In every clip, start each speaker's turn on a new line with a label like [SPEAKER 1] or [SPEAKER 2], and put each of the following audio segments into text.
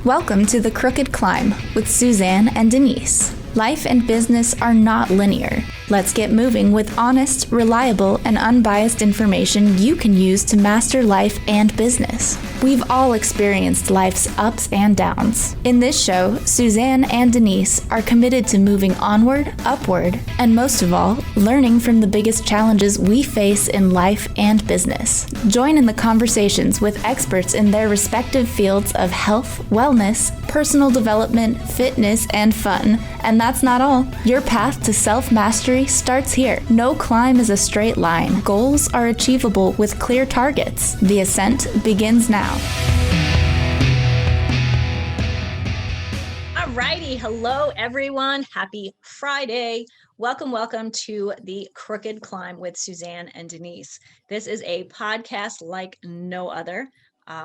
[SPEAKER 1] Welcome to The Crooked Climb with Suzanne and Denise. Life and business are not linear. Let's get moving with honest, reliable, and unbiased information you can use to master life and business. We've all experienced life's ups and downs. In this show, Suzanne and Denise are committed to moving onward, upward, and most of all, learning from the biggest challenges we face in life and business. Join in the conversations with experts in their respective fields of health, wellness, personal development, fitness, and fun. And that's not all. Your path to self-mastery starts here. No climb is a straight line. Goals are achievable with clear targets. The ascent begins now.
[SPEAKER 2] Alrighty, hello everyone. Happy Friday. Welcome to the Crooked Climb with Suzanne and Denise. This is a podcast like no other.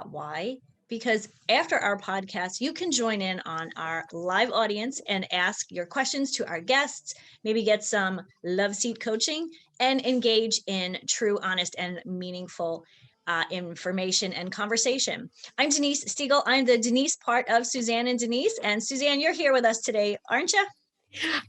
[SPEAKER 2] Why? Because after our podcast, you can join in on our live audience and ask your questions to our guests, maybe get some love seat coaching, and engage in true, honest, and meaningful information and conversation. I'm Denise Stiegel. I'm the Denise part of Suzanne and Denise. And Suzanne, you're here with us today, aren't you?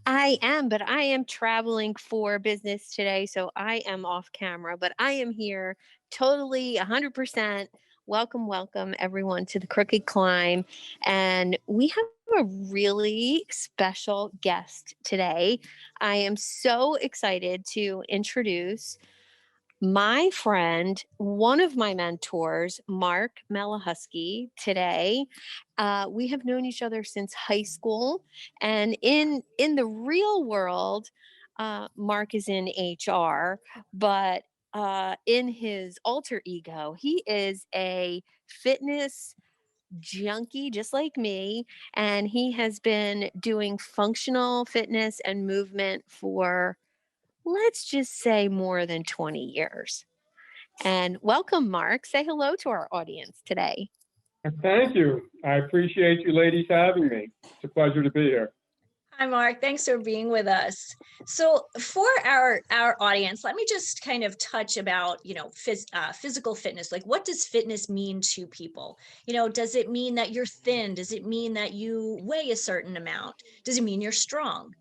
[SPEAKER 3] I am, but I am traveling for business today, so I am off camera, but I am here totally 100%. Welcome everyone to the Crooked Climb. And we have a really special guest today. I am so excited to introduce my friend, one of my mentors, Mark Mellohusky, today. We have known each other since high school, and in the real world, Mark is in HR, but in his alter ego, he is a fitness junkie just like me, and he has been doing functional fitness and movement for, let's just say, more than 20 years. And welcome, Mark. Say hello to our audience today.
[SPEAKER 4] Thank you. I appreciate you ladies having me. It's a pleasure to be here.
[SPEAKER 2] Hi, Mark. Thanks for being with us. So for our audience, let me just kind of touch about, physical fitness. Like, what does fitness mean to people? Does it mean that you're thin? Does it mean that you weigh a certain amount? Does it mean you're strong?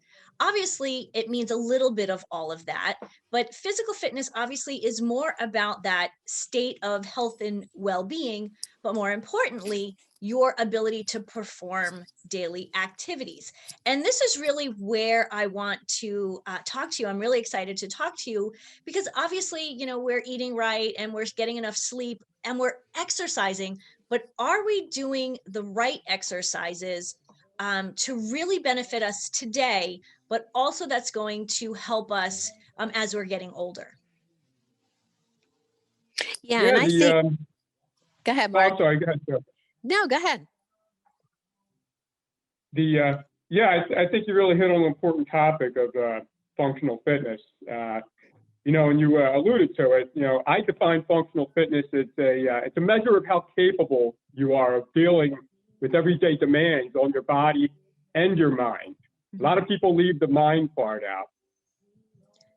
[SPEAKER 2] Obviously, it means a little bit of all of that, but physical fitness obviously is more about that state of health and well-being, but more importantly, your ability to perform daily activities. And this is really where I want to talk to you. I'm really excited to talk to you because obviously, we're eating right and we're getting enough sleep and we're exercising, but are we doing the right exercises to really benefit us today, but also that's going to help us as we're getting older?
[SPEAKER 3] Yeah, and I think, go ahead, Mark.
[SPEAKER 4] Oh, sorry, go ahead, sir.
[SPEAKER 3] No, go ahead.
[SPEAKER 4] I think you really hit on an important topic of functional fitness. And you alluded to it. I define functional fitness as it's a measure of how capable you are of dealing with everyday demands on your body and your mind. A lot of people leave the mind part out.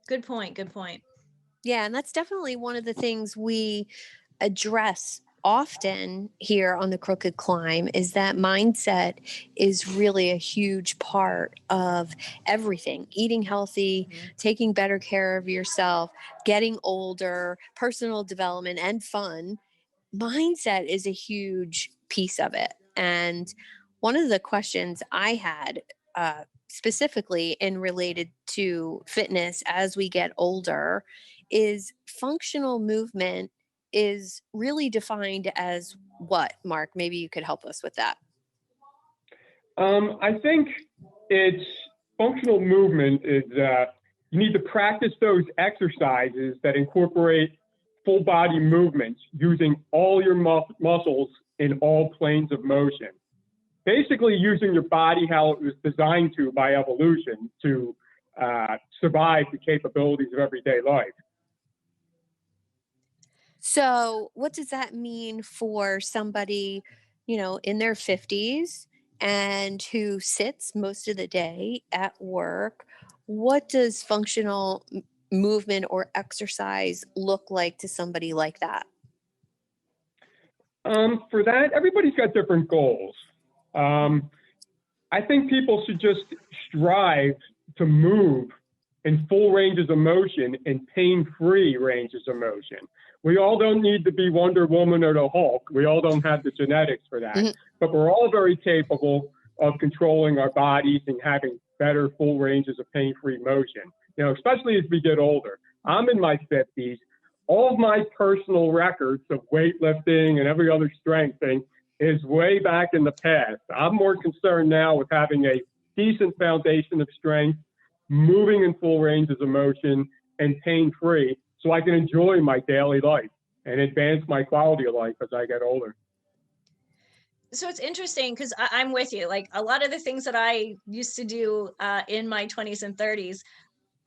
[SPEAKER 2] Good point.
[SPEAKER 3] Yeah, and that's definitely one of the things we address often here on the Crooked Climb is that mindset is really a huge part of everything. Eating healthy, taking better care of yourself, getting older, personal development, and fun. Mindset is a huge piece of it. And one of the questions I had specifically in related to fitness as we get older is functional movement is really defined as what, Mark? Maybe you could help us with that.
[SPEAKER 4] I think it's functional movement is you need to practice those exercises that incorporate full body movements using all your muscles in all planes of motion. Basically using your body how it was designed to by evolution to survive the capabilities of everyday life.
[SPEAKER 3] So what does that mean for somebody, in their 50s and who sits most of the day at work, what does functional movement or exercise look like to somebody like that?
[SPEAKER 4] For that, everybody's got different goals. I think people should just strive to move in full ranges of motion and pain-free ranges of motion. We all don't need to be Wonder Woman or the Hulk. We all don't have the genetics for that. But we're all very capable of controlling our bodies and having better full ranges of pain-free motion, especially as we get older. I'm in my 50s. All of my personal records of weightlifting and every other strength thing is way back in the past. I'm more concerned now with having a decent foundation of strength, moving in full ranges of motion, and pain-free, so I can enjoy my daily life and advance my quality of life as I get older.
[SPEAKER 2] So it's interesting because I'm with you. Like a lot of the things that I used to do in my 20s and 30s,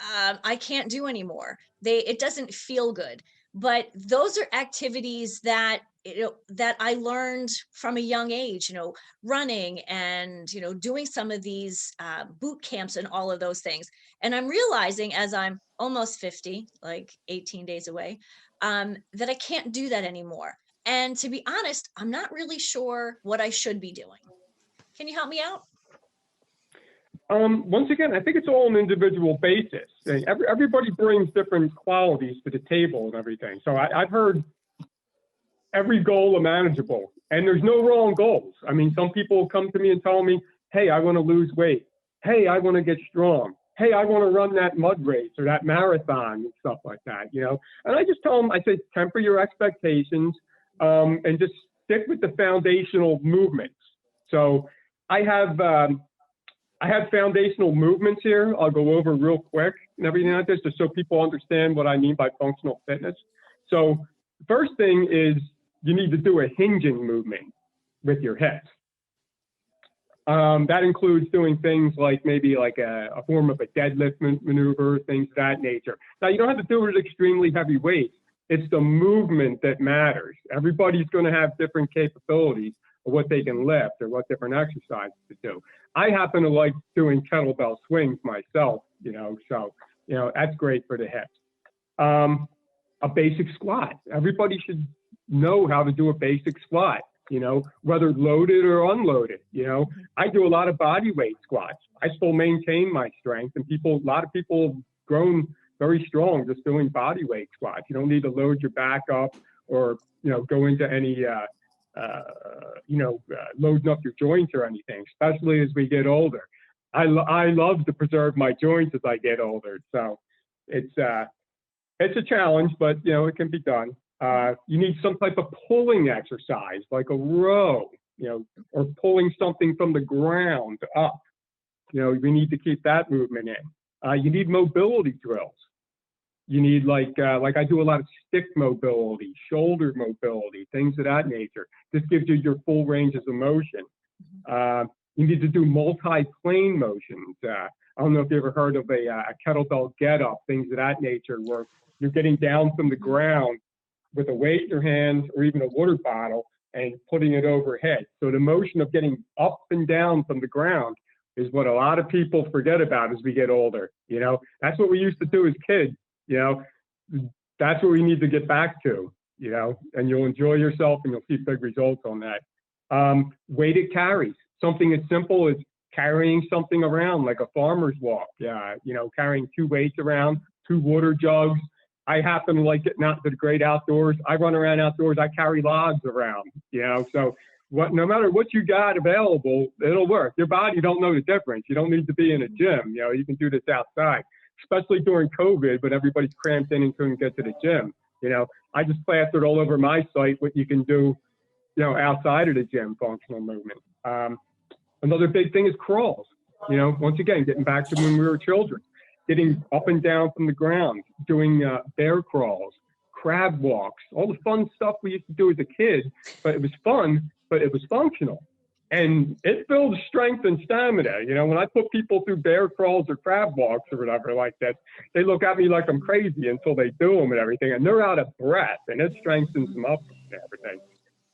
[SPEAKER 2] I can't do anymore. It doesn't feel good. But those are activities that that I learned from a young age, running and doing some of these boot camps and all of those things. And I'm realizing as I'm almost 50, like 18 days away, that I can't do that anymore. And to be honest, I'm not really sure what I should be doing. Can you help me out?
[SPEAKER 4] Once again, I think it's all an individual basis. Everybody brings different qualities to the table and everything. So I've heard every goal manageable, and there's no wrong goals. I mean, some people come to me and tell me, hey, I want to lose weight. Hey, I want to get strong. Hey, I want to run that mud race or that marathon and stuff like that, And I just tell them, I say, temper your expectations and just stick with the foundational movements. So I have foundational movements here. I'll go over real quick and everything like this, just so people understand what I mean by functional fitness. So first thing is you need to do a hinging movement with your hips. That includes doing things like maybe like a form of a deadlift maneuver, things of that nature. Now, you don't have to do it with extremely heavy weights. It's the movement that matters. Everybody's going to have different capabilities of what they can lift or what different exercises to do. I happen to like doing kettlebell swings myself, so, that's great for the hips. A basic squat. Everybody should know how to do a basic squat, whether loaded or unloaded. I do a lot of body weight squats. I still maintain my strength, and a lot of people have grown very strong just doing body weight squats. You don't need to load your back up or, go into any, loading up your joints or anything, especially as we get older. I love to preserve my joints as I get older. So it's a challenge, but, it can be done. You need some type of pulling exercise, like a row, or pulling something from the ground up. We need to keep that movement in. You need mobility drills. You need like I do a lot of stick mobility, shoulder mobility, things of that nature. This gives you your full ranges of motion. You need to do multi-plane motions. I don't know if you ever heard of a kettlebell get-up, things of that nature, where you're getting down from the ground with a weight in your hands or even a water bottle and putting it overhead. So the motion of getting up and down from the ground is what a lot of people forget about as we get older. That's what we used to do as kids. That's what we need to get back to, and you'll enjoy yourself and you'll see big results on that. Weighted carries, something as simple as carrying something around like a farmer's walk. Carrying 2 weights around, 2 water jugs. I happen to like getting out to the great outdoors. I run around outdoors. I carry logs around, so no matter what you got available, it'll work. Your body don't know the difference. You don't need to be in a gym. You can do this outside, especially during COVID when everybody's cramped in and couldn't get to the gym. I just plastered all over my site what you can do, outside of the gym, functional movement. Another big thing is crawls. Once again, getting back to when we were children, getting up and down from the ground, doing bear crawls, crab walks, all the fun stuff we used to do as a kid, but it was fun, but it was functional. And it builds strength and stamina. When I put people through bear crawls or crab walks or whatever like that, they look at me like I'm crazy until they do them and everything. And they're out of breath, and it strengthens them up and everything.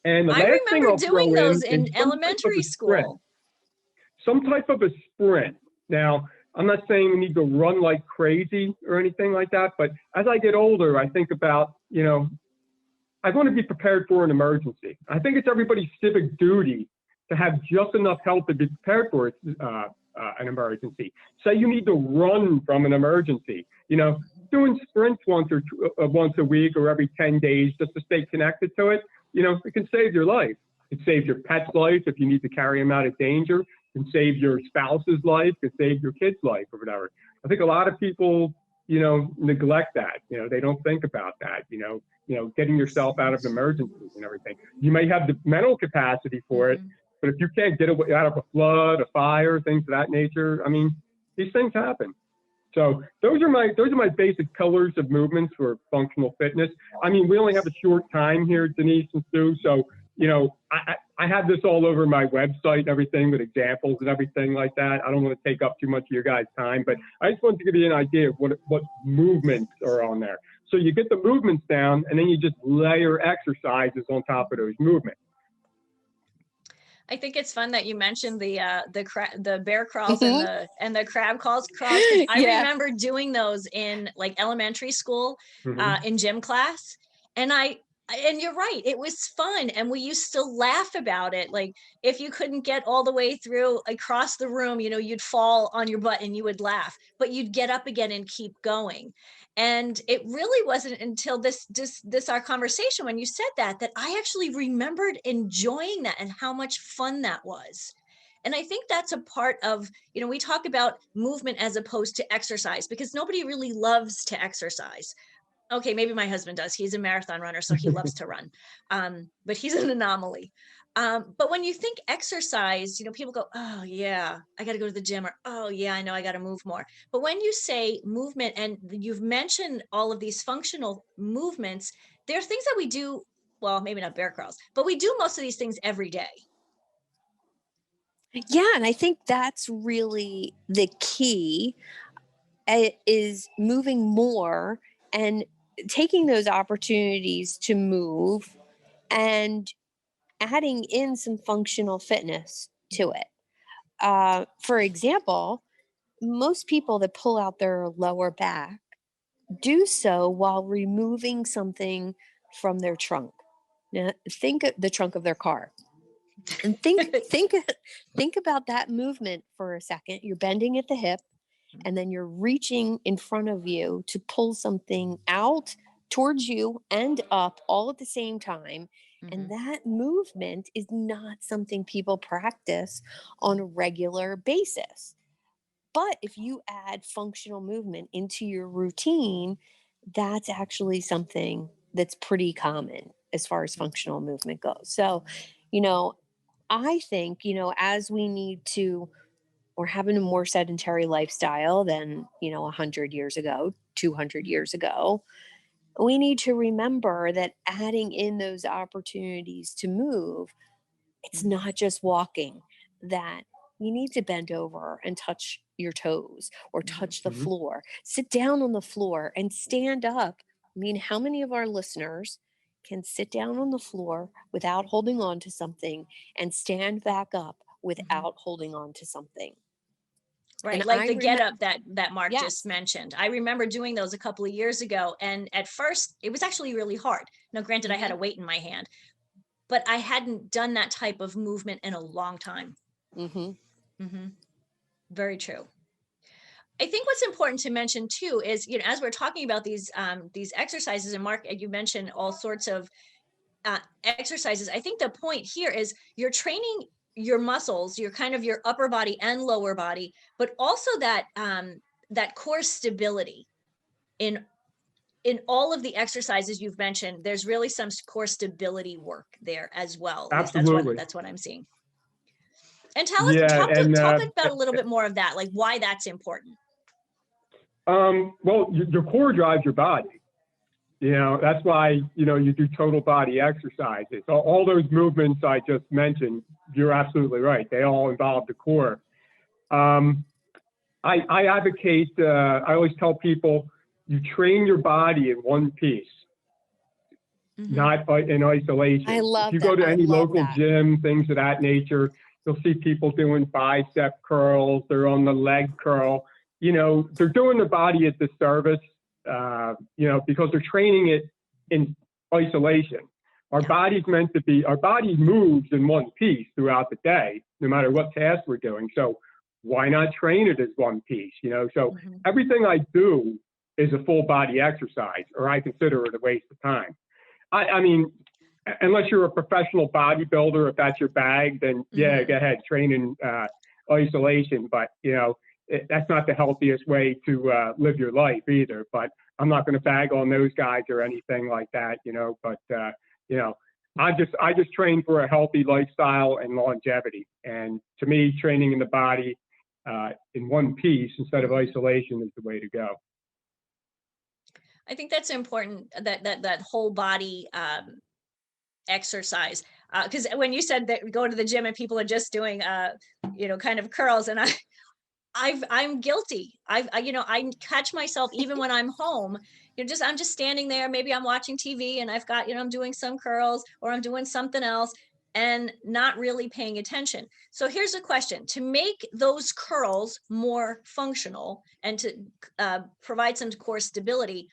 [SPEAKER 4] And the
[SPEAKER 2] I remember doing those in elementary school.
[SPEAKER 4] some type of a sprint. Now, I'm not saying we need to run like crazy or anything like that, but as I get older, I think about, I want to be prepared for an emergency. I think it's everybody's civic duty to have just enough health to be prepared for an emergency. Say you need to run from an emergency, doing sprints once a week or every 10 days just to stay connected to it, it can save your life. It can save your pet's life if you need to carry him out of danger. It can save your spouse's life. It can save your kid's life or whatever. I think a lot of people, neglect that. They don't think about that, getting yourself out of emergencies and everything. You may have the mental capacity for it, but if you can't get out of a flood, a fire, things of that nature, I mean, these things happen. So those are my basic pillars of movements for functional fitness. I mean, we only have a short time here, Denise and Sue. So, I have this all over my website and everything with examples and everything like that. I don't want to take up too much of your guys' time, but I just wanted to give you an idea of what movements are on there. So you get the movements down, and then you just layer exercises on top of those movements.
[SPEAKER 2] I think it's fun that you mentioned the bear crawls and the crab crawls. I remember doing those in like elementary school in gym class, and you're right, it was fun, and we used to laugh about it. Like if you couldn't get all the way through across the room, you'd fall on your butt and you would laugh, but you'd get up again and keep going. And it really wasn't until this our conversation when you said that I actually remembered enjoying that and how much fun that was. And I think that's a part of, we talk about movement as opposed to exercise, because nobody really loves to exercise. Okay, maybe my husband does. He's a marathon runner, so he loves to run, but he's an anomaly. But when you think exercise, people go, oh yeah, I got to go to the gym, or, oh yeah, I know I got to move more. But when you say movement, and you've mentioned all of these functional movements, there are things that we do, well, maybe not bear crawls, but we do most of these things every day.
[SPEAKER 3] Yeah, and I think that's really the key, is moving more and taking those opportunities to move and adding in some functional fitness to it. For example, most people that pull out their lower back do so while removing something from their trunk. Now, think of the trunk of their car. And think about that movement for a second. You're bending at the hip, and then you're reaching in front of you to pull something out towards you and up all at the same time. And that movement is not something people practice on a regular basis. But if you add functional movement into your routine, that's actually something that's pretty common as far as functional movement goes. So, I think, as we need to, we're having a more sedentary lifestyle than, 100 years ago, 200 years ago. We need to remember that adding in those opportunities to move, it's not just walking, that you need to bend over and touch your toes or touch the floor. Sit down on the floor and stand up. I mean, how many of our listeners can sit down on the floor without holding on to something and stand back up without holding on to something?
[SPEAKER 2] Right. And like the get up that Mark just mentioned. I remember doing those a couple of years ago. And at first it was actually really hard. Now, granted, I had a weight in my hand, but I hadn't done that type of movement in a long time. Very true. I think what's important to mention too is, as we're talking about these exercises, and Mark, you mentioned all sorts of exercises. I think the point here is you're training your muscles, your kind of your upper body and lower body, but also that core stability in all of the exercises you've mentioned. There's really some core stability work there as well.
[SPEAKER 4] Absolutely.
[SPEAKER 2] That's what I'm seeing. And talk about a little bit more of that, like why that's important.
[SPEAKER 4] Well, your core drives your body. That's why, you do total body exercises. So all those movements I just mentioned, you're absolutely right. They all involve the core. I advocate, I always tell people, you train your body in one piece, not in isolation.
[SPEAKER 3] I love
[SPEAKER 4] if you go to any local gym, things of that nature, you'll see people doing bicep curls. They're on the leg curl. They're doing the body a disservice, because they're training it in isolation. Our body moves in one piece throughout the day, no matter what task we're doing. So why not train it as one piece? So everything I do is a full body exercise, or I consider it a waste of time. I mean, unless you're a professional bodybuilder, if that's your bag, then yeah, go ahead, train in isolation. But, that's not the healthiest way to live your life either. But I'm not going to bag on those guys or anything like that, but, I just train for a healthy lifestyle and longevity. And to me, training in the body in one piece instead of isolation is the way to go.
[SPEAKER 2] I think that's important, that whole body exercise. Because when you said that we go to the gym and people are just doing, kind of curls, and I'm guilty. I catch myself even when I'm home, I'm just standing there. Maybe I'm watching TV and I've got, I'm doing some curls or I'm doing something else and not really paying attention. So here's a question: to make those curls more functional and to provide some core stability,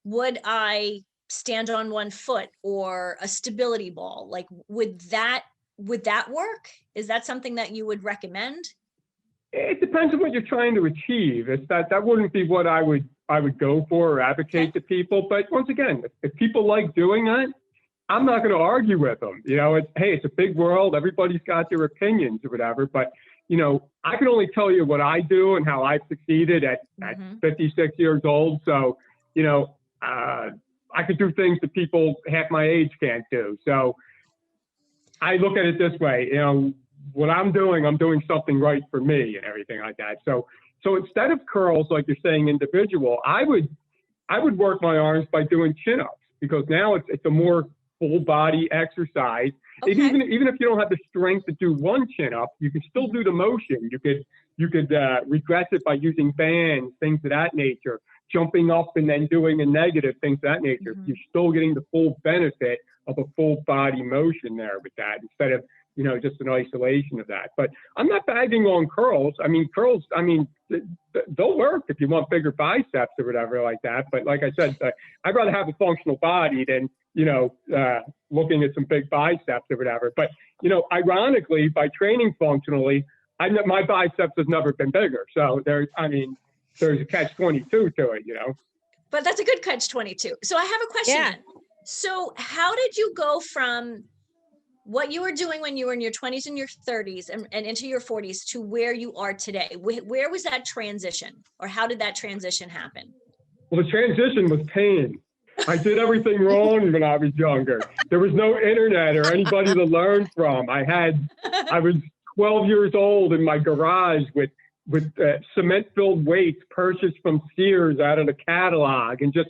[SPEAKER 2] would I stand on one foot or a stability ball? Like, would that work? Is that something that you would recommend?
[SPEAKER 4] It depends on what you're trying to achieve. That wouldn't be what I would go for or advocate to people. But once again, if people like doing that, I'm not going to argue with them. It's a big world. Everybody's got their opinions or whatever. But I can only tell you what I do and how I've succeeded at 56 years old. So I could do things that people half my age can't do. So I look at it this way, what I'm doing something right for me and everything like that. So instead of curls, like you're saying, individual, I would work my arms by doing chin-ups, because now it's a more full body exercise. Okay. Even if you don't have the strength to do one chin-up, you can still do the motion. You could regress it by using bands, things of that nature, jumping up and then doing a negative, things of that nature. You're still getting the full benefit of a full body motion there with that, instead of just an isolation of that. But I'm not bagging on curls. I mean, curls, they'll work if you want bigger biceps or whatever like that. But like I said, I'd rather have a functional body than, looking at some big biceps or whatever. But, ironically, by training functionally, my biceps has never been bigger. So there's a catch-22 to it,
[SPEAKER 2] But that's a good catch-22. So I have a question. Yeah. So how did you go from what you were doing when you were in your 20s and your 30s and into your 40s to where you are today? Where was that transition, or how did that transition happen?
[SPEAKER 4] Well, the transition was pain. I did everything wrong when I was younger. There was no internet or anybody to learn from. I was 12 years old in my garage with cement-filled weights purchased from Sears out of the catalog, and just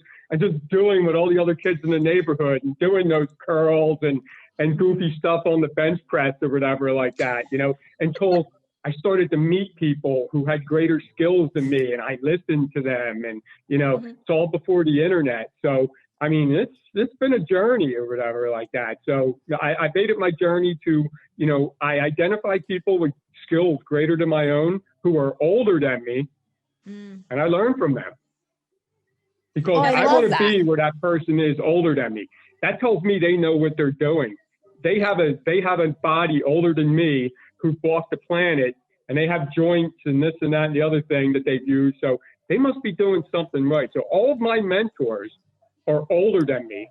[SPEAKER 4] doing what all the other kids in the neighborhood, and doing those curls and goofy stuff on the bench press or whatever like that, until I started to meet people who had greater skills than me, and I listened to them, and, it's all before the internet. So, it's been a journey or whatever like that. So I made it my journey to, I identified people with skills greater than my own who are older than me, and I learn from them. Because I want to be where that person is older than me. That tells me they know what they're doing. They have a body older than me who walked the planet, and they have joints and this and that and the other thing that they've used. So they must be doing something right. So all of my mentors are older than me,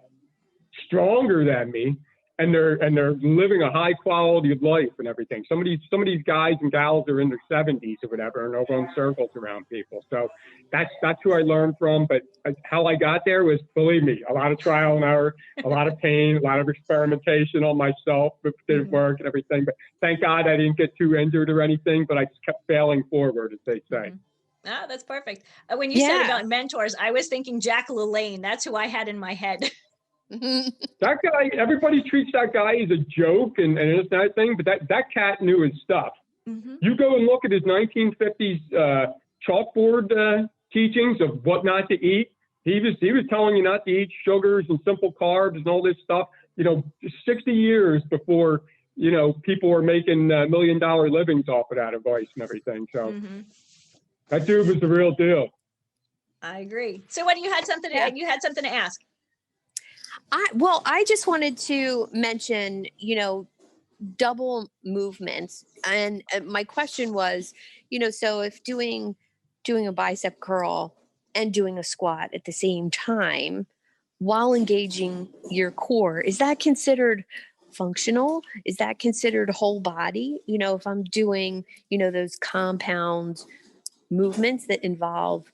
[SPEAKER 4] stronger than me, and they're living a high quality of life and everything. Some of these guys and gals are in their 70s or whatever, and they'll run circles around people. So that's who I learned from. But how I got there was, believe me, a lot of trial and error, a lot of pain, a lot of experimentation on myself, but didn't work and everything. But thank God I didn't get too injured or anything, but I just kept failing forward, as they say.
[SPEAKER 2] Ah, that's perfect. When you said about mentors, I was thinking Jack LaLanne. That's who I had in my head.
[SPEAKER 4] That guy, everybody treats that guy as a joke and it's that thing, but that cat knew his stuff. You go and look at his 1950s chalkboard teachings of what not to eat. He was telling you not to eat sugars and simple carbs and all this stuff, 60 years before people are making $1 million livings off of that advice and everything. So that dude was the real deal.
[SPEAKER 2] I agree. So what, you had something to ask?
[SPEAKER 3] I just wanted to mention, double movements. And my question was, so if doing a bicep curl and doing a squat at the same time while engaging your core, is that considered functional? Is that considered whole body? If I'm doing, those compound movements that involve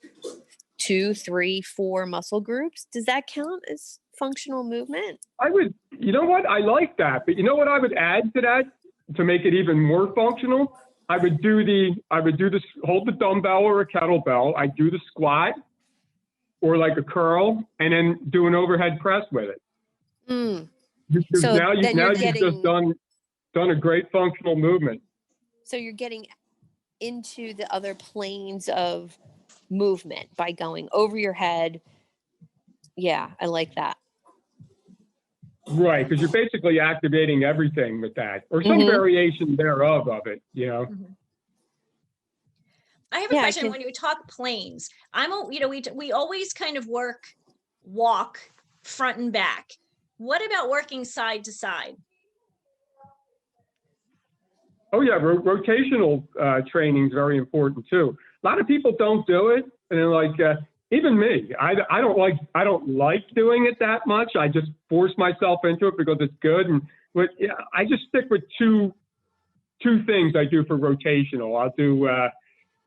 [SPEAKER 3] 2, 3, 4 muscle groups, does that count as functional movement?
[SPEAKER 4] I would, I like that, but you know what I would add to that to make it even more functional? I would do this, hold the dumbbell or a kettlebell. I do the squat or like a curl, and then do an overhead press with it.
[SPEAKER 3] So
[SPEAKER 4] now you've just done a great functional movement.
[SPEAKER 3] So you're getting into the other planes of movement by going over your head. Yeah, I like that.
[SPEAKER 4] Right, because you're basically activating everything with that, or some variation thereof of it,
[SPEAKER 2] I have a question. When you talk planes, we always kind of walk front and back. What about working side to side?
[SPEAKER 4] Oh yeah, rotational training is very important too. A lot of people don't do it, and they're like, even me, I don't like doing it that much. I just force myself into it because it's good, but yeah, I just stick with two things I do for rotational.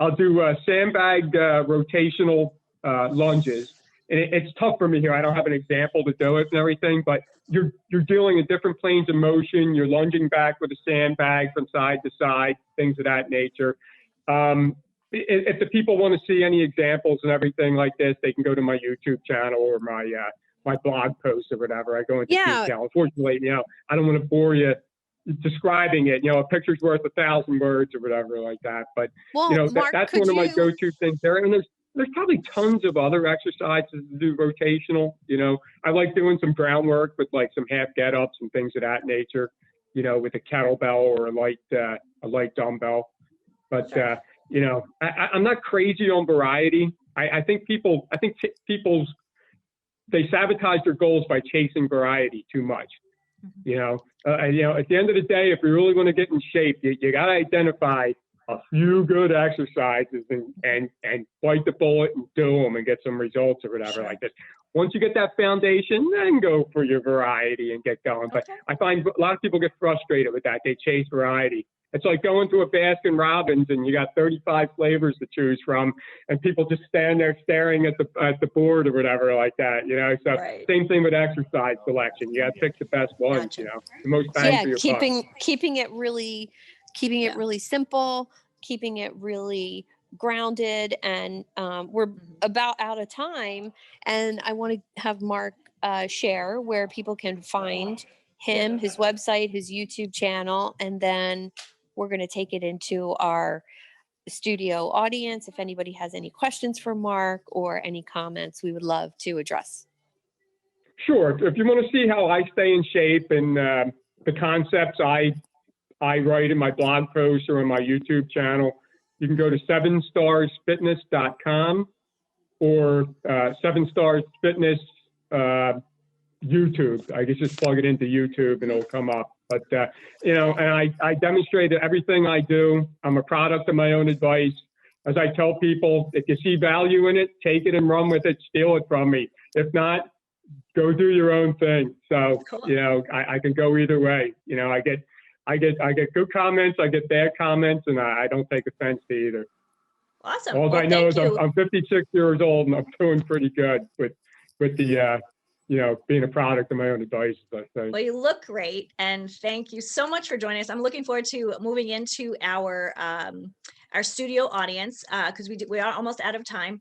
[SPEAKER 4] I'll do sandbag rotational lunges. And it's tough for me here. I don't have an example to do it and everything, but you're dealing in different planes of motion. You're lunging back with a sandbag from side to side, things of that nature. If the people want to see any examples and everything like this, they can go to my YouTube channel or my blog post or whatever. I go into detail. Unfortunately, I don't want to bore you describing it. A picture's worth 1,000 words or whatever like that. But
[SPEAKER 3] Mark,
[SPEAKER 4] that's one of my go-to things there. And there's probably tons of other exercises to do rotational. I like doing some groundwork with like some half get-ups and things of that nature. With a kettlebell or a light dumbbell. But I'm not crazy on variety. I think people they sabotage their goals by chasing variety too much. At the end of the day, if you really want to get in shape, you got to identify a few good exercises and bite the bullet and do them and get some results or whatever like this. Once you get that foundation, then go for your variety and get going. But I find a lot of people get frustrated with that. They chase variety. It's like going to a Baskin Robbins and you got 35 flavors to choose from, and people just stand there staring at the board or whatever like that. So same thing with exercise selection. You got to pick the best ones. The most bang for your buck.
[SPEAKER 3] keeping it really simple, keeping it really grounded, and we're about out of time, and I want to have Mark share where people can find him, his website, his YouTube channel, and then we're going to take it into our studio audience. If anybody has any questions for Mark or any comments, we would love to address.
[SPEAKER 4] Sure. If you want to see how I stay in shape and the concepts I write in my blog posts or on my YouTube channel, you can go to 7starsfitness.com or 7starsfitness YouTube. I guess just plug it into YouTube and it'll come up. But, and I demonstrate everything I do. I'm a product of my own advice. As I tell people, if you see value in it, take it and run with it, steal it from me. If not, go do your own thing. So, I can go either way. I get good comments, I get bad comments, and I don't take offense to either.
[SPEAKER 2] Awesome.
[SPEAKER 4] All I know is I'm 56 years old and I'm doing pretty good with the being a product of my own advice.
[SPEAKER 2] Well, you look great, and thank you so much for joining us. I'm looking forward to moving into our studio audience because we are almost out of time.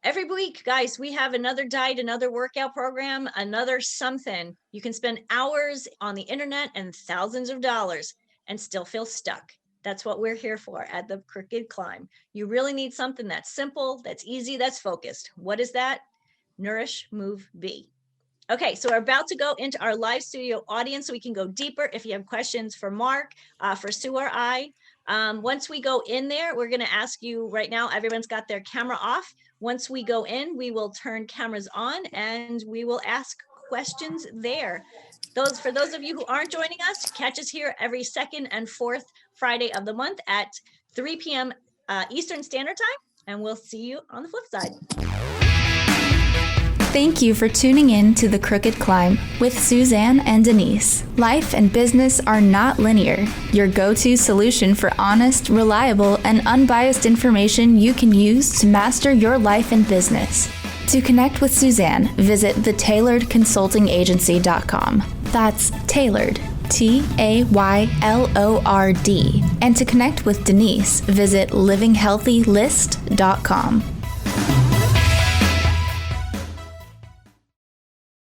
[SPEAKER 2] Every week, guys, we have another diet, another workout program, another something. You can spend hours on the internet and thousands of dollars and still feel stuck. That's what we're here for at the Crooked Climb. You really need something that's simple, that's easy, that's focused. What is that? Nourish, Move, Be. Okay, so we're about to go into our live studio audience so we can go deeper if you have questions for Mark, for Sue or I. Once we go in there, we're going to ask you right now, everyone's got their camera off. Once we go in, we will turn cameras on and we will ask questions there. For those of you who aren't joining us, catch us here every second and fourth Friday of the month at 3 p.m. Eastern Standard Time, and we'll see you on the flip side.
[SPEAKER 1] Thank you for tuning in to The Crooked Climb with Suzanne and Denise. Life and business are not linear. Your go-to solution for honest, reliable, and unbiased information you can use to master your life and business. To connect with Suzanne, visit thetailoredconsultingagency.com. That's tailored, Taylord. And to connect with Denise, visit livinghealthylist.com.